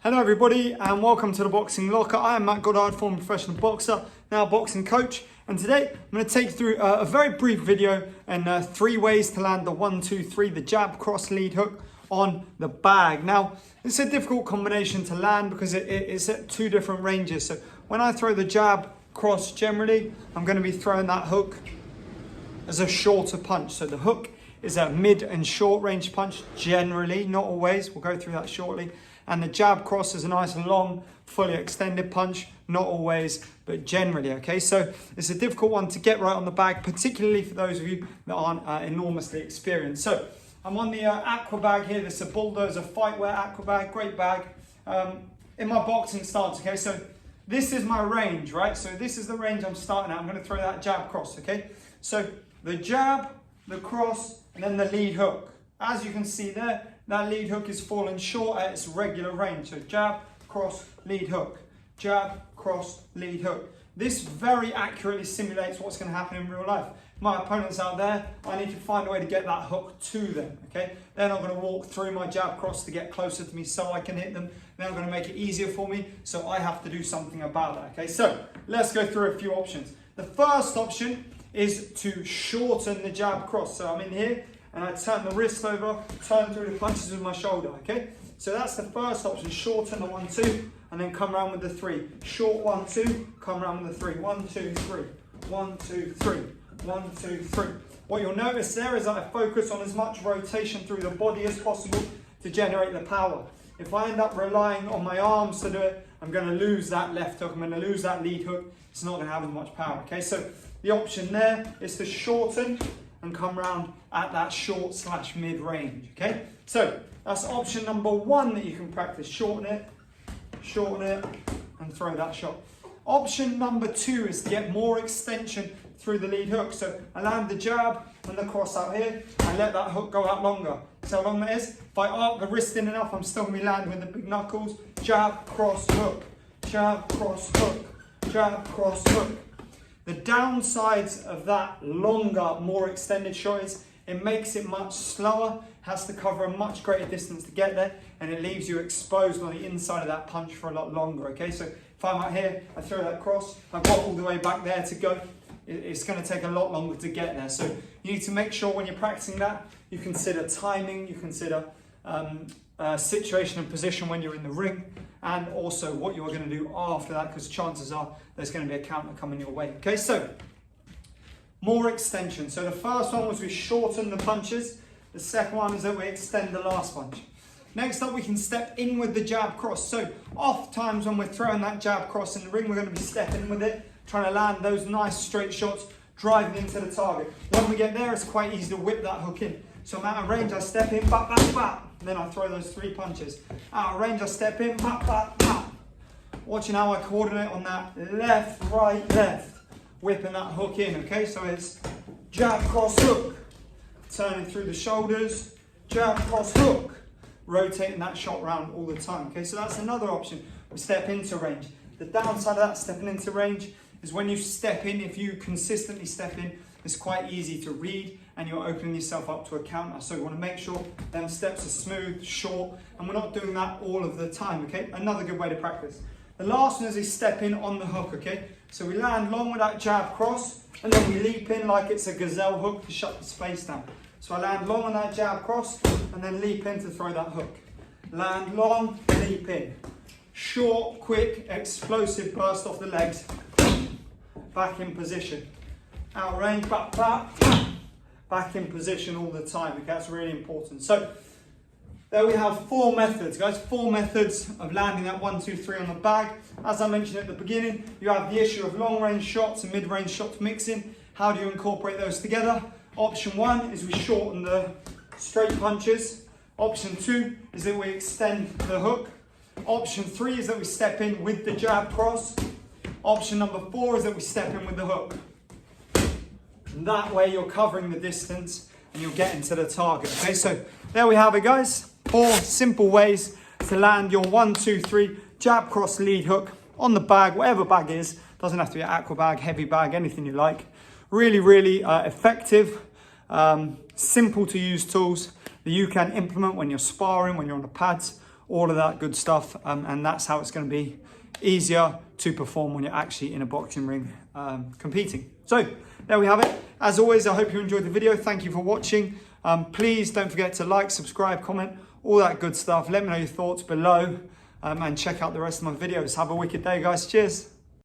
Hello everybody and welcome to the Boxing Locker. I am Matt Goddard, former professional boxer, now boxing coach. And today I'm going to take you through a very brief video and 3 ways to land the 1, 2, 3, the jab, cross, lead hook on the bag. Now, it's a difficult combination to land because it's at 2 different ranges. So when I throw the jab, cross, generally, I'm going to be throwing that hook as a shorter punch. So the hook is a mid and short range punch, generally, not always. We'll go through that shortly. And the jab cross is a nice long, fully extended punch, not always, but generally, okay? So it's a difficult one to get right on the bag, particularly for those of you that aren't enormously experienced. So I'm on the Aqua bag here. This is a Bulldozer Fightwear Aqua bag, great bag. In my boxing stance, okay? So this is my range, right? So this is the range I'm starting at. I'm gonna throw that jab cross, okay? So the jab, the cross, and then the lead hook. As you can see there, that lead hook is falling short at its regular range. So jab, cross, lead hook. Jab, cross, lead hook. This very accurately simulates what's going to happen in real life. My opponents out there, I need to find a way to get that hook to them, okay? They're not going to walk through my jab cross to get closer to me so I can hit them. They're going to make it easier for me, so I have to do something about that, okay? So let's go through a few options. The first option is to shorten the jab cross. So I'm in here, and I turn the wrist over, turn through the punches with my shoulder, okay? So that's the first option, shorten the 1, 2, and then come around with the 3. Short 1, 2, come around with the 3. 1, 2, 3. 1, 2, 3. 1, 2, 3. What you'll notice there is that I focus on as much rotation through the body as possible to generate the power. If I end up relying on my arms to do it, I'm going to lose that left hook, I'm going to lose that lead hook. It's not going to have as much power, okay? So the option there is to shorten and come round at that short / mid range, okay? So that's option number 1 that you can practice. Shorten it, and throw that shot. Option number 2 is to get more extension through the lead hook. So I land the jab and the cross out here, and let that hook go out longer. See how long that is? If I arc the wrist in enough, I'm still gonna be landing with the big knuckles. Jab, cross, hook. Jab, cross, hook. Jab, cross, hook. The downsides of that longer, more extended shot is it makes it much slower, has to cover a much greater distance to get there, and it leaves you exposed on the inside of that punch for a lot longer, okay? So if I'm out here, I throw that cross, I've got all the way back there to go, it's gonna take a lot longer to get there. So you need to make sure when you're practicing that, you consider timing, you consider situation and position when you're in the ring, and also what you're going to do after that, because chances are there's going to be a counter coming your way. Okay, so more extension. So the first one was we shorten the punches. The second one is that we extend the last punch. Next up, we can step in with the jab cross. So oft times when we're throwing that jab cross in the ring, we're going to be stepping with it, trying to land those nice straight shots, driving into the target. When we get there, it's quite easy to whip that hook in. So I'm out of range, I step in, bap, bap, bap. And then I throw those 3 punches. Out of range, I step in, bap, bap, bap. Watching how I coordinate on that left, right, left. Whipping that hook in, okay? So it's jab, cross, hook. Turning through the shoulders, jab, cross, hook. Rotating that shot round all the time, okay? So that's another option. We step into range. The downside of that stepping into range is when you step in, if you consistently step in, it's quite easy to read and you're opening yourself up to a counter. So you want to make sure them steps are smooth, short, and we're not doing that all of the time, okay? Another good way to practice. The last one is we step in on the hook, okay? So we land long with that jab cross, and then we leap in like it's a gazelle hook to shut the space down. So I land long on that jab cross, and then leap in to throw that hook. Land long, leap in. Short, quick, explosive burst off the legs. Back in position. Out range, back, back in position all the time, okay? That's really important. So there we have 4 methods, guys. 4 methods of landing that 1, 2, 3 on the bag. As I mentioned at the beginning, you have the issue of long range shots and mid range shots mixing. How do you incorporate those together? Option 1 is we shorten the straight punches. Option 2 is that we extend the hook. Option 3 is that we step in with the jab cross. Option number 4 is that we step in with the hook. And that way you're covering the distance and you're getting to the target. Okay, so there we have it, guys. 4 simple ways to land your 1, 2, 3 jab, cross, lead hook on the bag, whatever bag is. Doesn't have to be an aqua bag, heavy bag, anything you like. Really, really effective, simple to use tools that you can implement when you're sparring, when you're on the pads, all of that good stuff. And that's how it's going to be easier to perform when you're actually in a boxing ring competing. So there we have it. As always, I hope you enjoyed the video. Thank you for watching. Please don't forget to like, subscribe, comment, all that good stuff. Let me know your thoughts below and check out the rest of my videos. Have a wicked day, guys. Cheers.